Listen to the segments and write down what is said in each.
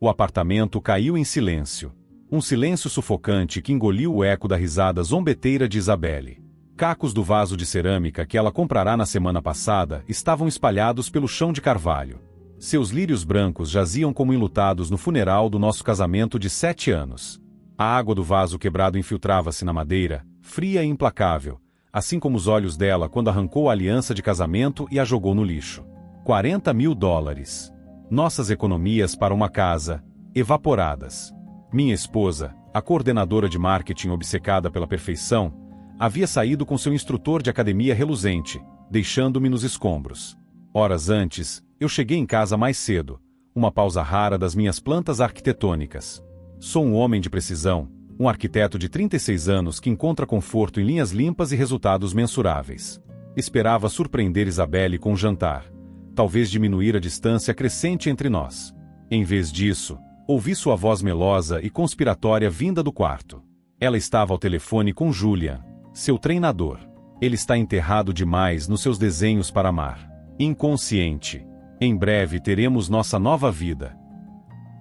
O apartamento caiu em silêncio. Um silêncio sufocante que engoliu o eco da risada zombeteira de Isabelle. Cacos do vaso de cerâmica que ela comprará na semana passada estavam espalhados pelo chão de carvalho. Seus lírios brancos jaziam como enlutados no funeral do nosso casamento de 7 anos. A água do vaso quebrado infiltrava-se na madeira, fria e implacável, assim como os olhos dela quando arrancou a aliança de casamento e a jogou no lixo. $40.000. Nossas economias para uma casa, evaporadas. Minha esposa, a coordenadora de marketing obcecada pela perfeição, havia saído com seu instrutor de academia reluzente, deixando-me nos escombros. Horas antes, eu cheguei em casa mais cedo, uma pausa rara das minhas plantas arquitetônicas. Sou um homem de precisão, um arquiteto de 36 anos que encontra conforto em linhas limpas e resultados mensuráveis. Esperava surpreender Isabelle com um jantar, talvez diminuir a distância crescente entre nós. Em vez disso, ouvi sua voz melosa e conspiratória vinda do quarto. Ela estava ao telefone com Julian, seu treinador. Ele está enterrado demais nos seus desenhos para amar. Inconsciente. Em breve teremos nossa nova vida.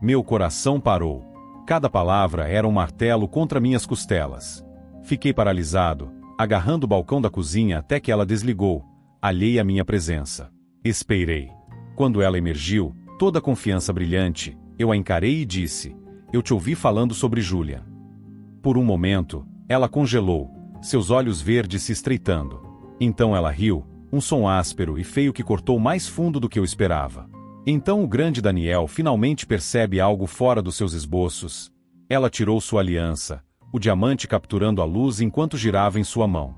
Meu coração parou. Cada palavra era um martelo contra minhas costelas. Fiquei paralisado, agarrando o balcão da cozinha até que ela desligou, alheia à minha presença. Esperei. Quando ela emergiu, toda a confiança brilhante, eu a encarei e disse: eu te ouvi falando sobre Julian. Por um momento, ela congelou, seus olhos verdes se estreitando. Então ela riu, um som áspero e feio que cortou mais fundo do que eu esperava. Então o grande Daniel finalmente percebe algo fora dos seus esboços. Ela tirou sua aliança, o diamante capturando a luz enquanto girava em sua mão.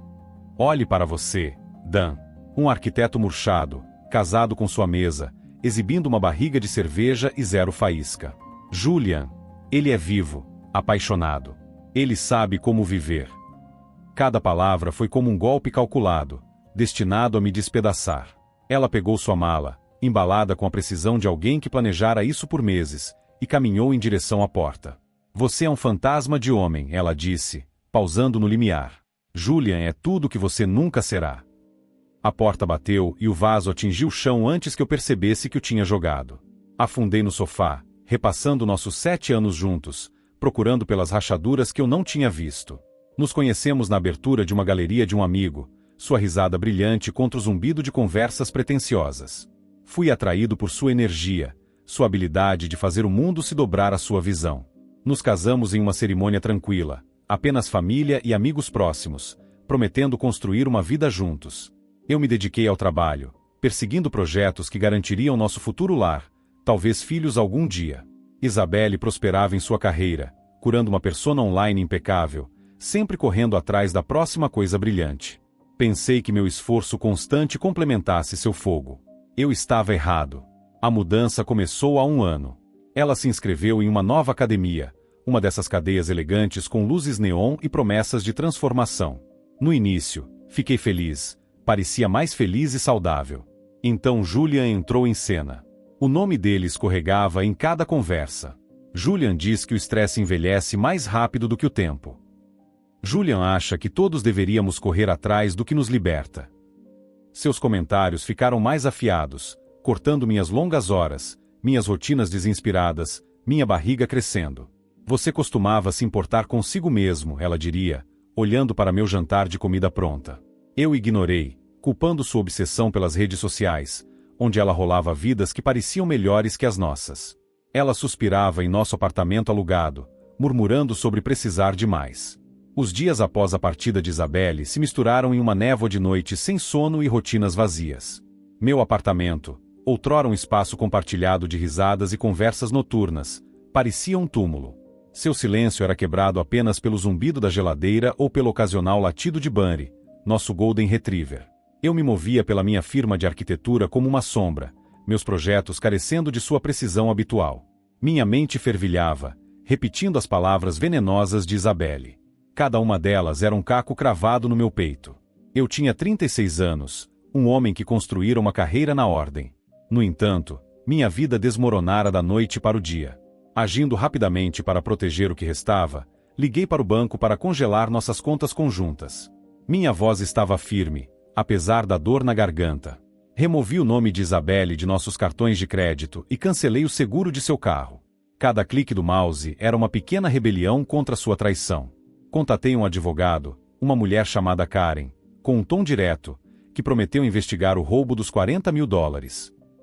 Olhe para você, Dan. Um arquiteto murchado, casado com sua mesa, exibindo uma barriga de cerveja e zero faísca. Julian. Ele é vivo, apaixonado. Ele sabe como viver. Cada palavra foi como um golpe calculado, destinado a me despedaçar. Ela pegou sua mala, embalada com a precisão de alguém que planejara isso por meses, e caminhou em direção à porta. Você é um fantasma de homem, ela disse, pausando no limiar. Julian é tudo o que você nunca será. A porta bateu e o vaso atingiu o chão antes que eu percebesse que o tinha jogado. Afundei no sofá, repassando nossos 7 anos juntos, procurando pelas rachaduras que eu não tinha visto. Nos conhecemos na abertura de uma galeria de um amigo, sua risada brilhante contra o zumbido de conversas pretensiosas. Fui atraído por sua energia, sua habilidade de fazer o mundo se dobrar à sua visão. Nos casamos em uma cerimônia tranquila, apenas família e amigos próximos, prometendo construir uma vida juntos. Eu me dediquei ao trabalho, perseguindo projetos que garantiriam nosso futuro lar, talvez filhos algum dia. Isabelle prosperava em sua carreira, curando uma persona online impecável, sempre correndo atrás da próxima coisa brilhante. Pensei que meu esforço constante complementasse seu fogo. Eu estava errado. A mudança começou há 1 ano. Ela se inscreveu em uma nova academia, uma dessas cadeias elegantes com luzes neon e promessas de transformação. No início, fiquei feliz, parecia mais feliz e saudável. Então Julian entrou em cena. O nome dele escorregava em cada conversa. Julian diz que o estresse envelhece mais rápido do que o tempo. Julian acha que todos deveríamos correr atrás do que nos liberta. Seus comentários ficaram mais afiados, cortando minhas longas horas, minhas rotinas desinspiradas, minha barriga crescendo. Você costumava se importar consigo mesmo, ela diria, olhando para meu jantar de comida pronta. Eu ignorei, culpando sua obsessão pelas redes sociais, onde ela rolava vidas que pareciam melhores que as nossas. Ela suspirava em nosso apartamento alugado, murmurando sobre precisar de mais. Os dias após a partida de Isabelle se misturaram em uma névoa de noites sem sono e rotinas vazias. Meu apartamento, outrora um espaço compartilhado de risadas e conversas noturnas, parecia um túmulo. Seu silêncio era quebrado apenas pelo zumbido da geladeira ou pelo ocasional latido de Bunny, nosso Golden Retriever. Eu me movia pela minha firma de arquitetura como uma sombra, meus projetos carecendo de sua precisão habitual. Minha mente fervilhava, repetindo as palavras venenosas de Isabelle. Cada uma delas era um caco cravado no meu peito. Eu tinha 36 anos, um homem que construíra uma carreira na ordem. No entanto, minha vida desmoronara da noite para o dia. Agindo rapidamente para proteger o que restava, liguei para o banco para congelar nossas contas conjuntas. Minha voz estava firme, apesar da dor na garganta. Removi o nome de Isabelle de nossos cartões de crédito e cancelei o seguro de seu carro. Cada clique do mouse era uma pequena rebelião contra sua traição. Contatei um advogado, uma mulher chamada Karen, com um tom direto, que prometeu investigar o roubo dos $40 mil.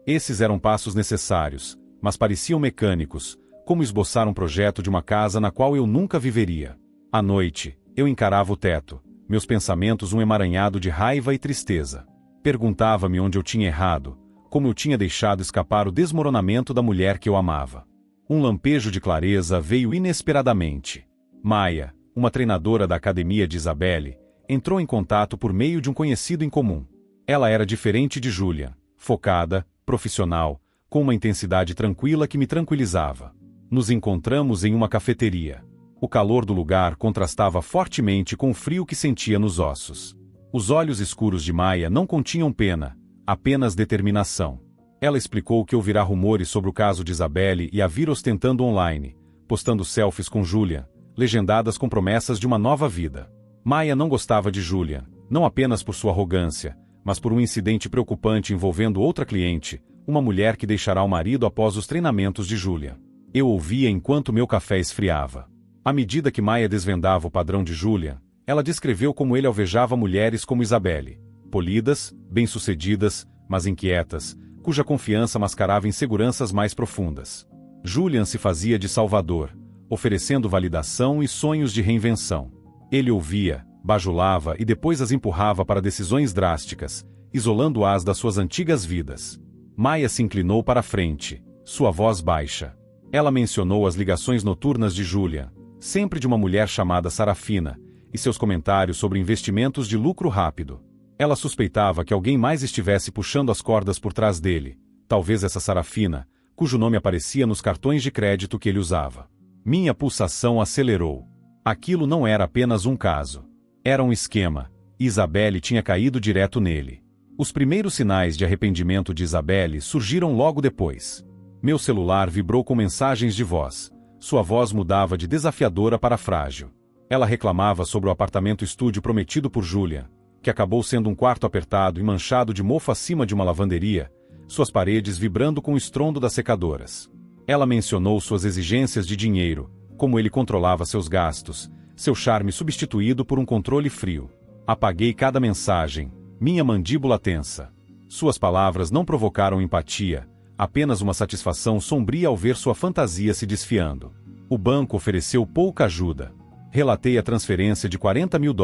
Esses eram passos necessários, mas pareciam mecânicos, como esboçar um projeto de uma casa na qual eu nunca viveria. À noite, eu encarava o teto, meus pensamentos um emaranhado de raiva e tristeza. Perguntava-me onde eu tinha errado, como eu tinha deixado escapar o desmoronamento da mulher que eu amava. Um lampejo de clareza veio inesperadamente. Maia, uma treinadora da academia de Isabelle, entrou em contato por meio de um conhecido em comum. Ela era diferente de Julian, focada, profissional, com uma intensidade tranquila que me tranquilizava. Nos encontramos em uma cafeteria. O calor do lugar contrastava fortemente com o frio que sentia nos ossos. Os olhos escuros de Maia não continham pena, apenas determinação. Ela explicou que ouvirá rumores sobre o caso de Isabelle e a vira ostentando online, postando selfies com Julian, legendadas com promessas de uma nova vida. Maia não gostava de Julian, não apenas por sua arrogância, mas por um incidente preocupante envolvendo outra cliente, uma mulher que deixará o marido após os treinamentos de Julian. Eu ouvia enquanto meu café esfriava. À medida que Maia desvendava o padrão de Julian, ela descreveu como ele alvejava mulheres como Isabelle, polidas, bem-sucedidas, mas inquietas, cuja confiança mascarava inseguranças mais profundas. Julian se fazia de salvador, oferecendo validação e sonhos de reinvenção. Ele ouvia, bajulava e depois as empurrava para decisões drásticas, isolando-as das suas antigas vidas. Maia se inclinou para a frente, sua voz baixa. Ela mencionou as ligações noturnas de Julian, sempre de uma mulher chamada Sarafina, e seus comentários sobre investimentos de lucro rápido. Ela suspeitava que alguém mais estivesse puxando as cordas por trás dele, talvez essa Sarafina, cujo nome aparecia nos cartões de crédito que ele usava. Minha pulsação acelerou. Aquilo não era apenas um caso. Era um esquema, e Isabelle tinha caído direto nele. Os primeiros sinais de arrependimento de Isabelle surgiram logo depois. Meu celular vibrou com mensagens de voz. Sua voz mudava de desafiadora para frágil. Ela reclamava sobre o apartamento-estúdio prometido por Julian, que acabou sendo um quarto apertado e manchado de mofo acima de uma lavanderia, suas paredes vibrando com o estrondo das secadoras. Ela mencionou suas exigências de dinheiro, como ele controlava seus gastos, seu charme substituído por um controle frio. Apaguei cada mensagem, minha mandíbula tensa. Suas palavras não provocaram empatia, apenas uma satisfação sombria ao ver sua fantasia se desfiando. O banco ofereceu pouca ajuda. Relatei a transferência de $40 mil,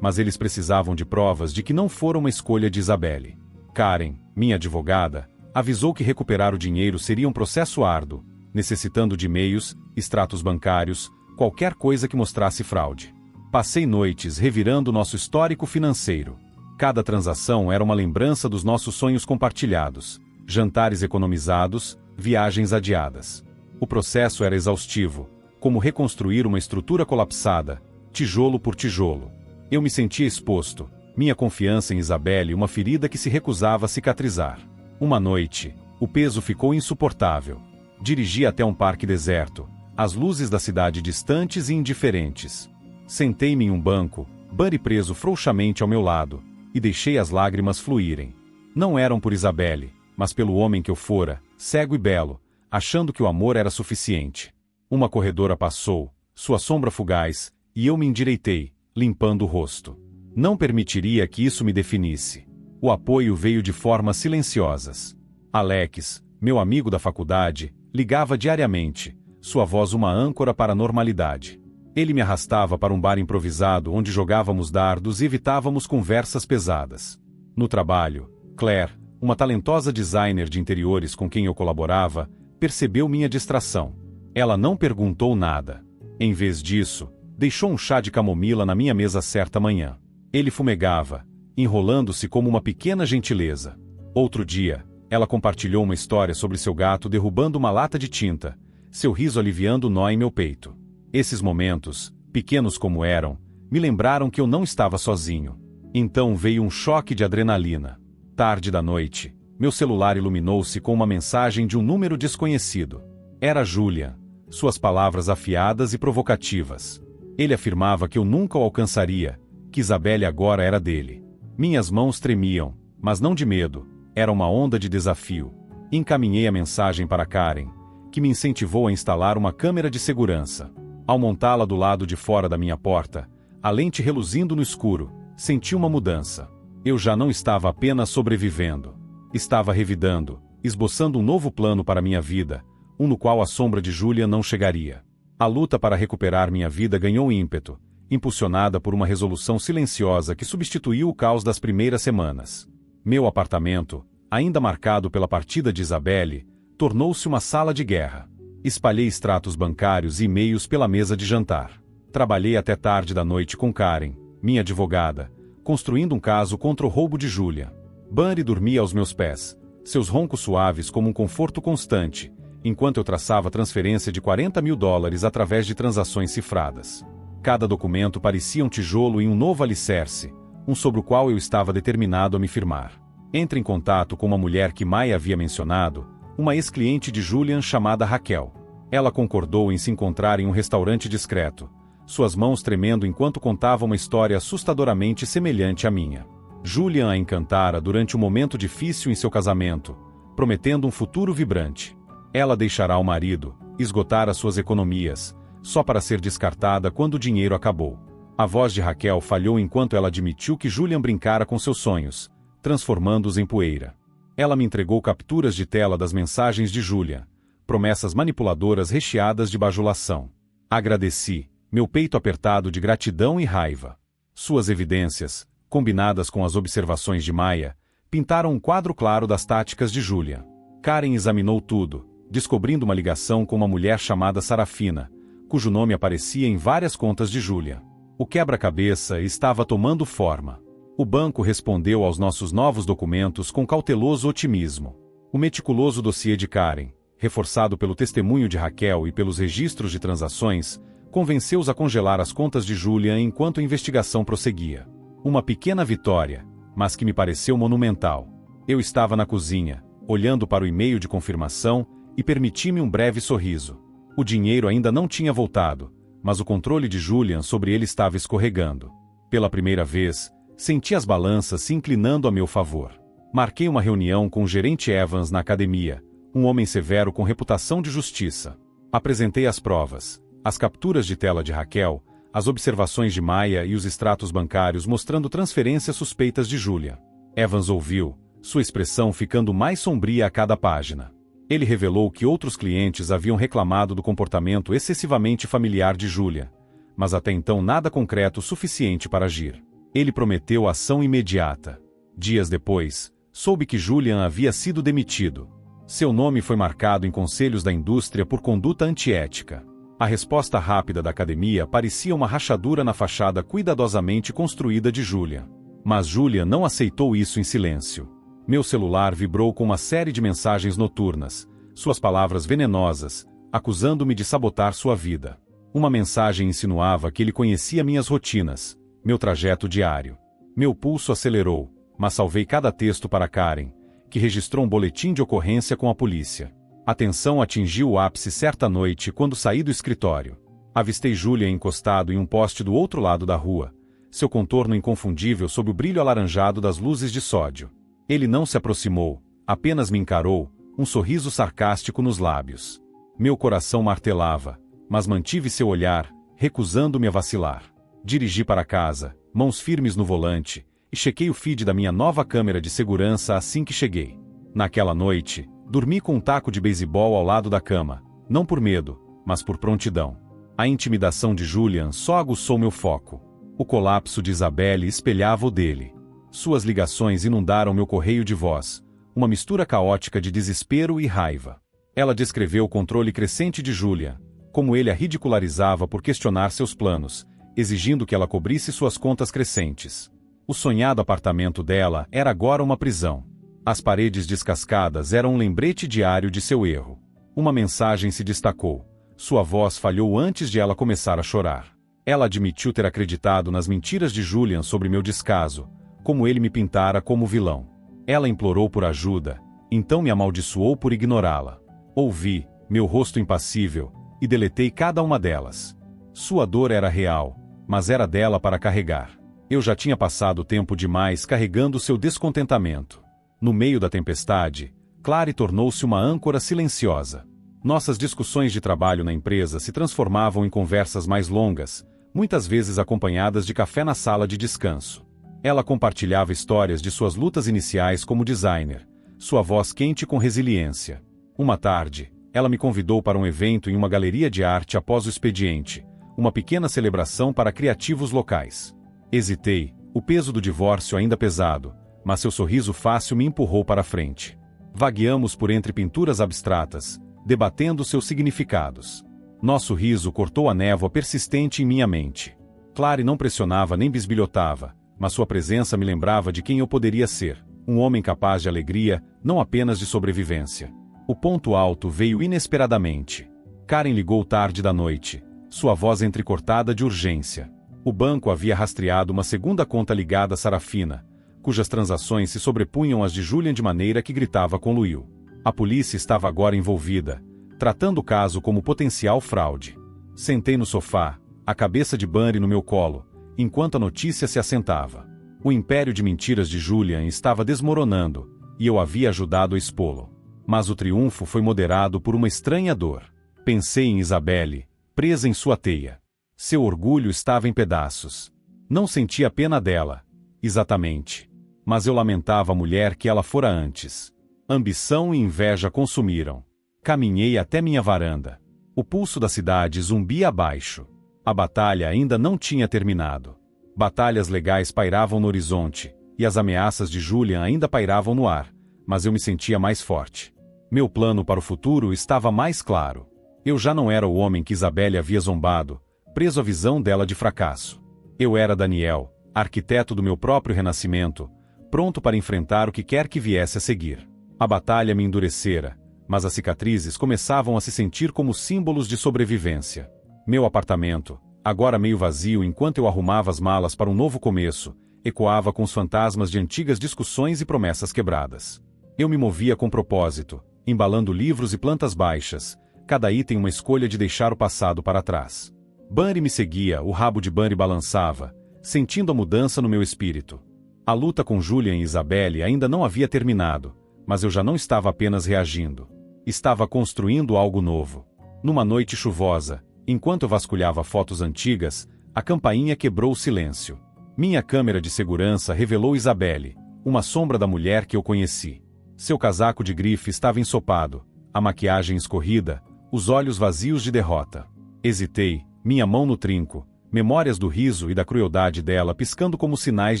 mas eles precisavam de provas de que não fora uma escolha de Isabelle. Karen, minha advogada, avisou que recuperar o dinheiro seria um processo árduo, necessitando de e-mails, extratos bancários, qualquer coisa que mostrasse fraude. Passei noites revirando nosso histórico financeiro. Cada transação era uma lembrança dos nossos sonhos compartilhados, jantares economizados, viagens adiadas. O processo era exaustivo, como reconstruir uma estrutura colapsada, tijolo por tijolo. Eu me sentia exposto, minha confiança em Isabelle uma ferida que se recusava a cicatrizar. Uma noite, o peso ficou insuportável. Dirigi até um parque deserto, as luzes da cidade distantes e indiferentes. Sentei-me em um banco, Buddy preso frouxamente ao meu lado, e deixei as lágrimas fluírem. Não eram por Isabelle, mas pelo homem que eu fora, cego e belo, achando que o amor era suficiente. Uma corredora passou, sua sombra fugaz, e eu me endireitei, limpando o rosto. Não permitiria que isso me definisse. O apoio veio de formas silenciosas. Alex, meu amigo da faculdade, ligava diariamente, sua voz uma âncora para a normalidade. Ele me arrastava para um bar improvisado onde jogávamos dardos e evitávamos conversas pesadas. No trabalho, Claire, uma talentosa designer de interiores com quem eu colaborava, percebeu minha distração. Ela não perguntou nada. Em vez disso, deixou um chá de camomila na minha mesa certa manhã. Ele fumegava, enrolando-se como uma pequena gentileza. Outro dia, ela compartilhou uma história sobre seu gato derrubando uma lata de tinta, seu riso aliviando o nó em meu peito. Esses momentos, pequenos como eram, me lembraram que eu não estava sozinho. Então veio um choque de adrenalina. Tarde da noite, meu celular iluminou-se com uma mensagem de um número desconhecido. Era Julian, suas palavras afiadas e provocativas. Ele afirmava que eu nunca o alcançaria, que Isabelle agora era dele. Minhas mãos tremiam, mas não de medo, era uma onda de desafio. Encaminhei a mensagem para Karen, que me incentivou a instalar uma câmera de segurança. Ao montá-la do lado de fora da minha porta, a lente reluzindo no escuro, senti uma mudança. Eu já não estava apenas sobrevivendo. Estava revidando, esboçando um novo plano para minha vida, um no qual a sombra de Julian não chegaria. A luta para recuperar minha vida ganhou ímpeto, impulsionada por uma resolução silenciosa que substituiu o caos das primeiras semanas. Meu apartamento, ainda marcado pela partida de Isabelle, tornou-se uma sala de guerra. Espalhei extratos bancários e e-mails pela mesa de jantar. Trabalhei até tarde da noite com Karen, minha advogada, construindo um caso contra o roubo de Julian. Bunny dormia aos meus pés, seus roncos suaves como um conforto constante, enquanto eu traçava transferência de $40 mil através de transações cifradas. Cada documento parecia um tijolo em um novo alicerce, um sobre o qual eu estava determinado a me firmar. Entre em contato com uma mulher que Maya havia mencionado, uma ex-cliente de Julian chamada Raquel. Ela concordou em se encontrar em um restaurante discreto, suas mãos tremendo enquanto contava uma história assustadoramente semelhante à minha. Julian a encantara durante um momento difícil em seu casamento, prometendo um futuro vibrante. Ela deixará o marido, esgotara suas economias, só para ser descartada quando o dinheiro acabou. A voz de Raquel falhou enquanto ela admitiu que Julian brincara com seus sonhos, transformando-os em poeira. Ela me entregou capturas de tela das mensagens de Julian, promessas manipuladoras recheadas de bajulação. Agradeci, meu peito apertado de gratidão e raiva. Suas evidências, combinadas com as observações de Maya, pintaram um quadro claro das táticas de Julian. Karen examinou tudo, descobrindo uma ligação com uma mulher chamada Sarafina, cujo nome aparecia em várias contas de Julian. O quebra-cabeça estava tomando forma. O banco respondeu aos nossos novos documentos com cauteloso otimismo. O meticuloso dossiê de Karen, reforçado pelo testemunho de Raquel e pelos registros de transações, convenceu-os a congelar as contas de Julian enquanto a investigação prosseguia. Uma pequena vitória, mas que me pareceu monumental. Eu estava na cozinha, olhando para o e-mail de confirmação, e permiti-me um breve sorriso. O dinheiro ainda não tinha voltado, mas o controle de Julian sobre ele estava escorregando. Pela primeira vez, senti as balanças se inclinando a meu favor. Marquei uma reunião com o gerente Evans na academia, um homem severo com reputação de justiça. Apresentei as provas, as capturas de tela de Raquel, as observações de Maya e os extratos bancários mostrando transferências suspeitas de Julian. Evans ouviu, sua expressão ficando mais sombria a cada página. Ele revelou que outros clientes haviam reclamado do comportamento excessivamente familiar de Julian, mas até então nada concreto suficiente para agir. Ele prometeu ação imediata. Dias depois, soube que Julian havia sido demitido. Seu nome foi marcado em conselhos da indústria por conduta antiética. A resposta rápida da academia parecia uma rachadura na fachada cuidadosamente construída de Julian. Mas Julian não aceitou isso em silêncio. Meu celular vibrou com uma série de mensagens noturnas, suas palavras venenosas, acusando-me de sabotar sua vida. Uma mensagem insinuava que ele conhecia minhas rotinas, meu trajeto diário. Meu pulso acelerou, mas salvei cada texto para Karen, que registrou um boletim de ocorrência com a polícia. A tensão atingiu o ápice certa noite quando saí do escritório. Avistei Julian encostado em um poste do outro lado da rua, seu contorno inconfundível sob o brilho alaranjado das luzes de sódio. Ele não se aproximou, apenas me encarou, um sorriso sarcástico nos lábios. Meu coração martelava, mas mantive seu olhar, recusando-me a vacilar. Dirigi para casa, mãos firmes no volante, e chequei o feed da minha nova câmera de segurança assim que cheguei. Naquela noite, dormi com um taco de beisebol ao lado da cama, não por medo, mas por prontidão. A intimidação de Julian só aguçou meu foco. O colapso de Isabelle espelhava o dele. Suas ligações inundaram meu correio de voz, uma mistura caótica de desespero e raiva. Ela descreveu o controle crescente de Julian, como ele a ridicularizava por questionar seus planos, exigindo que ela cobrisse suas contas crescentes. O sonhado apartamento dela era agora uma prisão. As paredes descascadas eram um lembrete diário de seu erro. Uma mensagem se destacou. Sua voz falhou antes de ela começar a chorar. Ela admitiu ter acreditado nas mentiras de Julian sobre meu descaso, como ele me pintara como vilão. Ela implorou por ajuda, então me amaldiçoou por ignorá-la. Ouvi, meu rosto impassível, e deletei cada uma delas. Sua dor era real, mas era dela para carregar. Eu já tinha passado tempo demais carregando seu descontentamento. No meio da tempestade, Clary tornou-se uma âncora silenciosa. Nossas discussões de trabalho na empresa se transformavam em conversas mais longas, muitas vezes acompanhadas de café na sala de descanso. Ela compartilhava histórias de suas lutas iniciais como designer, sua voz quente com resiliência. Uma tarde, ela me convidou para um evento em uma galeria de arte após o expediente, uma pequena celebração para criativos locais. Hesitei, o peso do divórcio ainda pesado, mas seu sorriso fácil me empurrou para a frente. Vagueamos por entre pinturas abstratas, debatendo seus significados. Nosso riso cortou a névoa persistente em minha mente. Clary não pressionava nem bisbilhotava, mas sua presença me lembrava de quem eu poderia ser, um homem capaz de alegria, não apenas de sobrevivência. O ponto alto veio inesperadamente. Karen ligou tarde da noite, sua voz entrecortada de urgência. O banco havia rastreado uma segunda conta ligada a Sarafina, cujas transações se sobrepunham às de Julian de maneira que gritava com Luil. A polícia estava agora envolvida, tratando o caso como potencial fraude. Sentei no sofá, a cabeça de Bunny no meu colo, enquanto a notícia se assentava. O império de mentiras de Julian estava desmoronando, e eu havia ajudado a expô-lo. Mas o triunfo foi moderado por uma estranha dor. Pensei em Isabelle, presa em sua teia. Seu orgulho estava em pedaços. Não sentia pena dela, exatamente. Mas eu lamentava a mulher que ela fora antes. Ambição e inveja consumiram. Caminhei até minha varanda. O pulso da cidade zumbia abaixo. A batalha ainda não tinha terminado. Batalhas legais pairavam no horizonte, e as ameaças de Julian ainda pairavam no ar, mas eu me sentia mais forte. Meu plano para o futuro estava mais claro. Eu já não era o homem que Isabelle havia zombado, preso à visão dela de fracasso. Eu era Daniel, arquiteto do meu próprio renascimento, pronto para enfrentar o que quer que viesse a seguir. A batalha me endurecera, mas as cicatrizes começavam a se sentir como símbolos de sobrevivência. Meu apartamento, agora meio vazio enquanto eu arrumava as malas para um novo começo, ecoava com os fantasmas de antigas discussões e promessas quebradas. Eu me movia com propósito, embalando livros e plantas baixas, cada item uma escolha de deixar o passado para trás. Bunny me seguia, o rabo de Bunny balançava, sentindo a mudança no meu espírito. A luta com Julian e Isabelle ainda não havia terminado, mas eu já não estava apenas reagindo. Estava construindo algo novo. Numa noite chuvosa, enquanto eu vasculhava fotos antigas, a campainha quebrou o silêncio. Minha câmera de segurança revelou Isabelle, uma sombra da mulher que eu conheci. Seu casaco de grife estava ensopado, a maquiagem escorrida, os olhos vazios de derrota. Hesitei, minha mão no trinco, memórias do riso e da crueldade dela piscando como sinais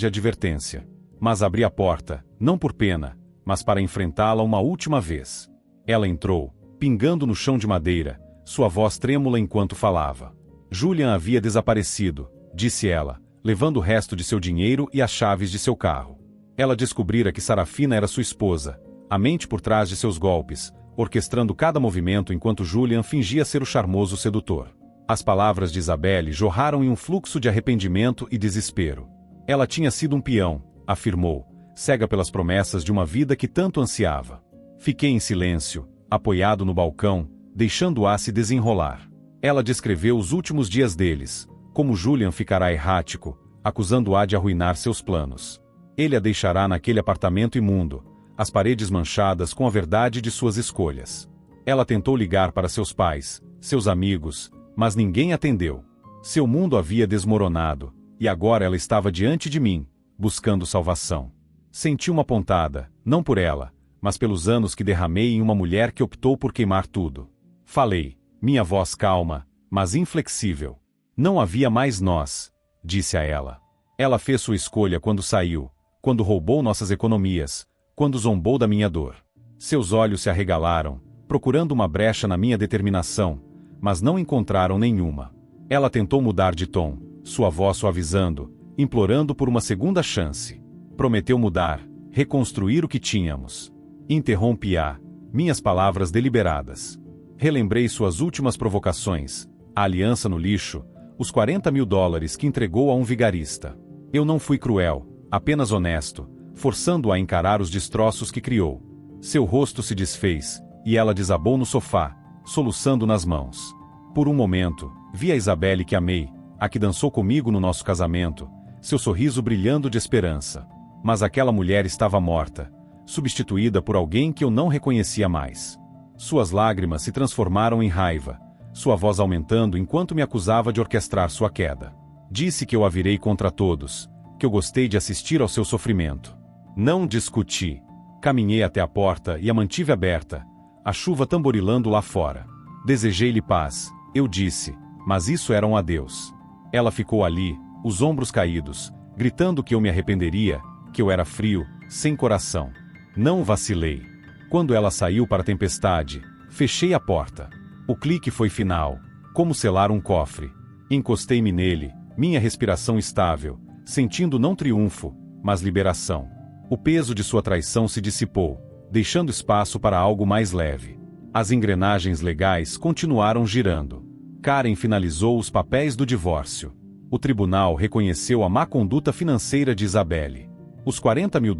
de advertência. Mas abri a porta, não por pena, mas para enfrentá-la uma última vez. Ela entrou, pingando no chão de madeira, sua voz trêmula enquanto falava. Julian havia desaparecido, disse ela, levando o resto de seu dinheiro e as chaves de seu carro. Ela descobrira que Sarafina era sua esposa, a mente por trás de seus golpes, orquestrando cada movimento enquanto Julian fingia ser o charmoso sedutor. As palavras de Isabelle jorraram em um fluxo de arrependimento e desespero. Ela tinha sido um peão, afirmou, cega pelas promessas de uma vida que tanto ansiava. Fiquei em silêncio, apoiado no balcão, deixando-a se desenrolar. Ela descreveu os últimos dias deles, como Julian ficará errático, acusando-a de arruinar seus planos. Ele a deixará naquele apartamento imundo, as paredes manchadas com a verdade de suas escolhas. Ela tentou ligar para seus pais, seus amigos, mas ninguém atendeu. Seu mundo havia desmoronado, e agora ela estava diante de mim, buscando salvação. Senti uma pontada, não por ela, mas pelos anos que derramei em uma mulher que optou por queimar tudo. Falei, minha voz calma, mas inflexível. Não havia mais nós, disse a ela. Ela fez sua escolha quando saiu, quando roubou nossas economias, quando zombou da minha dor. Seus olhos se arregalaram, procurando uma brecha na minha determinação, mas não encontraram nenhuma. Ela tentou mudar de tom, sua voz suavizando, implorando por uma segunda chance. Prometeu mudar, reconstruir o que tínhamos. Interrompi-a, minhas palavras deliberadas. Relembrei suas últimas provocações, a aliança no lixo, os $40.000 que entregou a um vigarista. Eu não fui cruel, apenas honesto, forçando-a a encarar os destroços que criou. Seu rosto se desfez, e ela desabou no sofá, soluçando nas mãos. Por um momento, vi a Isabelle que amei, a que dançou comigo no nosso casamento, seu sorriso brilhando de esperança. Mas aquela mulher estava morta, substituída por alguém que eu não reconhecia mais. Suas lágrimas se transformaram em raiva, sua voz aumentando enquanto me acusava de orquestrar sua queda. Disse que eu a virei contra todos, que eu gostei de assistir ao seu sofrimento. Não discuti. Caminhei até a porta e a mantive aberta, a chuva tamborilando lá fora. Desejei-lhe paz, eu disse, mas isso era um adeus. Ela ficou ali, os ombros caídos, gritando que eu me arrependeria, que eu era frio, sem coração. Não vacilei. Quando ela saiu para a tempestade, fechei a porta. O clique foi final, como selar um cofre. Encostei-me nele, minha respiração estável, sentindo não triunfo, mas liberação. O peso de sua traição se dissipou, deixando espaço para algo mais leve. As engrenagens legais continuaram girando. Karen finalizou os papéis do divórcio. O tribunal reconheceu a má conduta financeira de Isabelle. Os $40 mil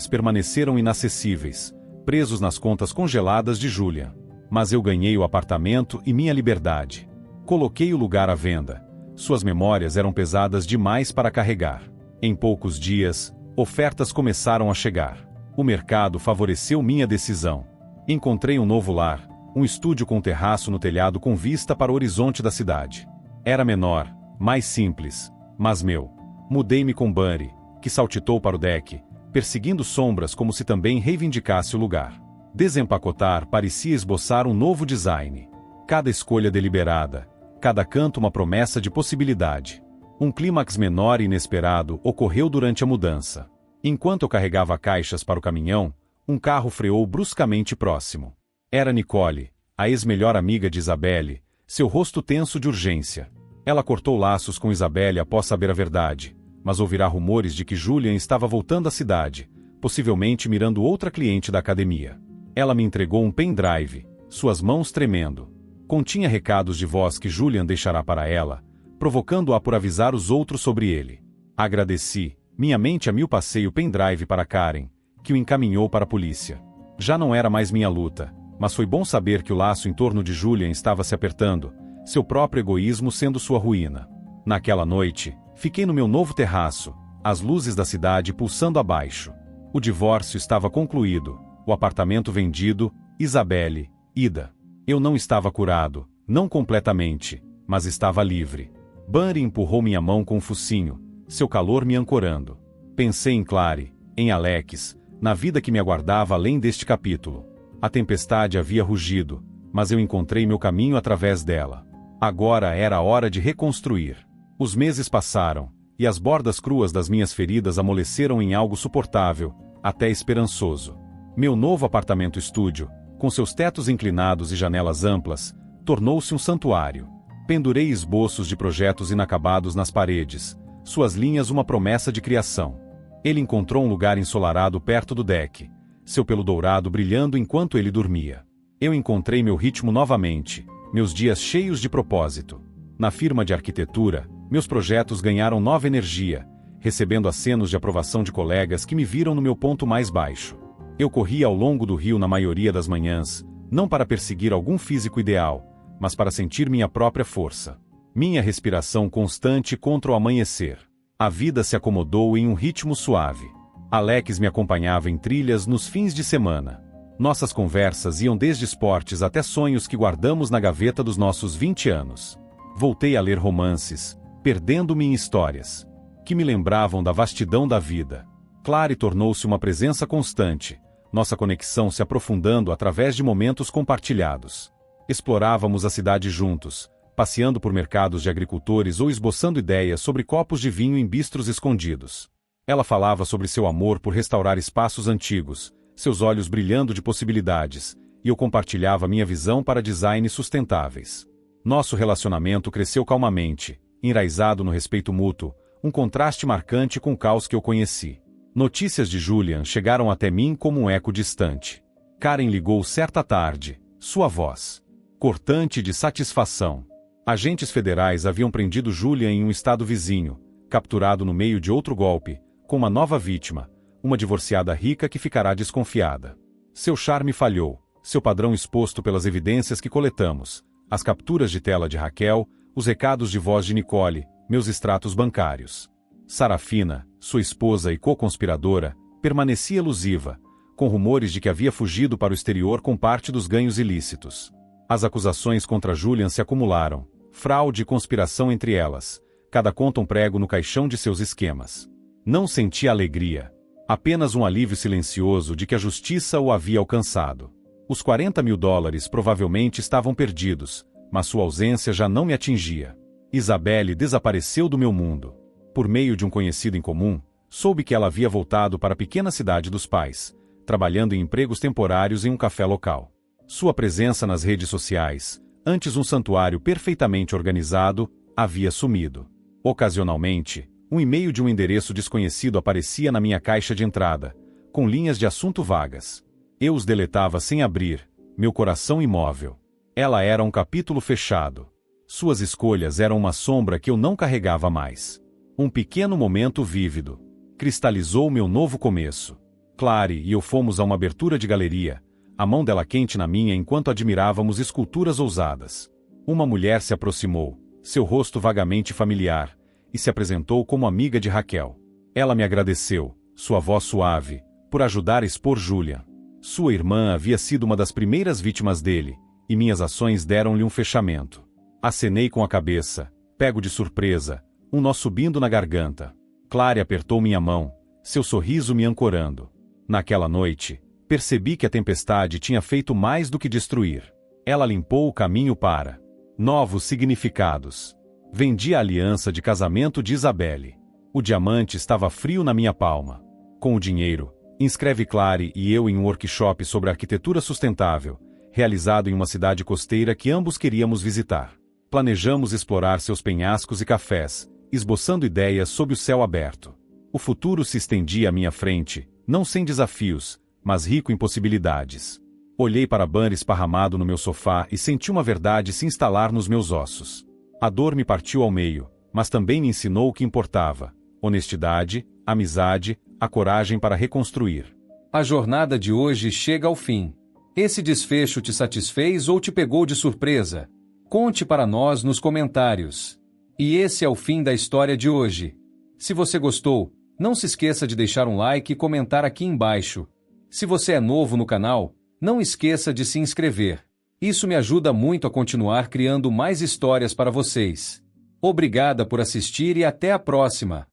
permaneceram inacessíveis, presos nas contas congeladas de Julian. Mas eu ganhei o apartamento e minha liberdade. Coloquei o lugar à venda. Suas memórias eram pesadas demais para carregar. Em poucos dias, ofertas começaram a chegar. O mercado favoreceu minha decisão. Encontrei um novo lar, um estúdio com terraço no telhado com vista para o horizonte da cidade. Era menor, mais simples, mas meu. Mudei-me com Bunny, que saltitou para o deck, perseguindo sombras como se também reivindicasse o lugar. Desempacotar parecia esboçar um novo design. Cada escolha deliberada, cada canto uma promessa de possibilidade. Um clímax menor e inesperado ocorreu durante a mudança. Enquanto eu carregava caixas para o caminhão, um carro freou bruscamente próximo. Era Nicole, a ex-melhor amiga de Isabelle, seu rosto tenso de urgência. Ela cortou laços com Isabelle após saber a verdade, mas ouvirá rumores de que Julian estava voltando à cidade, possivelmente mirando outra cliente da academia. Ela me entregou um pendrive, suas mãos tremendo. Continha recados de voz que Julian deixará para ela, provocando-a por avisar os outros sobre ele. Agradeci, minha mente a mil passei o pendrive para Karen, que o encaminhou para a polícia. Já não era mais minha luta, mas foi bom saber que o laço em torno de Julian estava se apertando, seu próprio egoísmo sendo sua ruína. Naquela noite, fiquei no meu novo terraço, as luzes da cidade pulsando abaixo. O divórcio estava concluído, o apartamento vendido, Isabelle, ida. Eu não estava curado, não completamente, mas estava livre. Bunny empurrou minha mão com um focinho, seu calor me ancorando. Pensei em Clary, em Alex, na vida que me aguardava além deste capítulo. A tempestade havia rugido, mas eu encontrei meu caminho através dela. Agora era a hora de reconstruir. Os meses passaram, e as bordas cruas das minhas feridas amoleceram em algo suportável, até esperançoso. Meu novo apartamento-estúdio, com seus tetos inclinados e janelas amplas, tornou-se um santuário. Pendurei esboços de projetos inacabados nas paredes, suas linhas uma promessa de criação. Ele encontrou um lugar ensolarado perto do deck, seu pelo dourado brilhando enquanto ele dormia. Eu encontrei meu ritmo novamente, meus dias cheios de propósito. Na firma de arquitetura, meus projetos ganharam nova energia, recebendo acenos de aprovação de colegas que me viram no meu ponto mais baixo. Eu corria ao longo do rio na maioria das manhãs, não para perseguir algum físico ideal, mas para sentir minha própria força. Minha respiração constante contra o amanhecer. A vida se acomodou em um ritmo suave. Alex me acompanhava em trilhas nos fins de semana. Nossas conversas iam desde esportes até sonhos que guardamos na gaveta dos nossos 20 anos. Voltei a ler romances, perdendo-me em histórias que me lembravam da vastidão da vida. Clary tornou-se uma presença constante, nossa conexão se aprofundando através de momentos compartilhados. Explorávamos a cidade juntos, passeando por mercados de agricultores ou esboçando ideias sobre copos de vinho em bistros escondidos. Ela falava sobre seu amor por restaurar espaços antigos, seus olhos brilhando de possibilidades, e eu compartilhava minha visão para designs sustentáveis. Nosso relacionamento cresceu calmamente, enraizado no respeito mútuo, um contraste marcante com o caos que eu conheci. Notícias de Julian chegaram até mim como um eco distante. Karen ligou certa tarde, sua voz cortante de satisfação. Agentes federais haviam prendido Julian em um estado vizinho, capturado no meio de outro golpe, com uma nova vítima, uma divorciada rica que ficará desconfiada. Seu charme falhou, seu padrão exposto pelas evidências que coletamos, as capturas de tela de Raquel, os recados de voz de Nicole, meus extratos bancários. Sarafina, sua esposa e co-conspiradora, permanecia elusiva, com rumores de que havia fugido para o exterior com parte dos ganhos ilícitos. As acusações contra Julian se acumularam, fraude e conspiração entre elas, cada conta um prego no caixão de seus esquemas. Não sentia alegria, apenas um alívio silencioso de que a justiça o havia alcançado. Os $40.000 provavelmente estavam perdidos, mas sua ausência já não me atingia. Isabelle desapareceu do meu mundo. Por meio de um conhecido em comum, soube que ela havia voltado para a pequena cidade dos pais, trabalhando em empregos temporários em um café local. Sua presença nas redes sociais, antes um santuário perfeitamente organizado, havia sumido. Ocasionalmente, um e-mail de um endereço desconhecido aparecia na minha caixa de entrada, com linhas de assunto vagas. Eu os deletava sem abrir, meu coração imóvel. Ela era um capítulo fechado. Suas escolhas eram uma sombra que eu não carregava mais. Um pequeno momento vívido cristalizou meu novo começo. Clary e eu fomos a uma abertura de galeria, a mão dela quente na minha enquanto admirávamos esculturas ousadas. Uma mulher se aproximou, seu rosto vagamente familiar, e se apresentou como amiga de Raquel. Ela me agradeceu, sua voz suave, por ajudar a expor Julian. Sua irmã havia sido uma das primeiras vítimas dele, e minhas ações deram-lhe um fechamento. Acenei com a cabeça, pego de surpresa, um nó subindo na garganta. Clary apertou minha mão, seu sorriso me ancorando. Naquela noite, percebi que a tempestade tinha feito mais do que destruir. Ela limpou o caminho para novos significados. Vendi a aliança de casamento de Isabelle. O diamante estava frio na minha palma. Com o dinheiro, inscreve Clary e eu em um workshop sobre arquitetura sustentável, realizado em uma cidade costeira que ambos queríamos visitar. Planejamos explorar seus penhascos e cafés, esboçando ideias sob o céu aberto. O futuro se estendia à minha frente, não sem desafios, mas rico em possibilidades. Olhei para Bunny esparramado no meu sofá e senti uma verdade se instalar nos meus ossos. A dor me partiu ao meio, mas também me ensinou o que importava: honestidade, amizade, a coragem para reconstruir. A jornada de hoje chega ao fim. Esse desfecho te satisfez ou te pegou de surpresa? Conte para nós nos comentários. E esse é o fim da história de hoje. Se você gostou, não se esqueça de deixar um like e comentar aqui embaixo. Se você é novo no canal, não esqueça de se inscrever. Isso me ajuda muito a continuar criando mais histórias para vocês. Obrigada por assistir e até a próxima!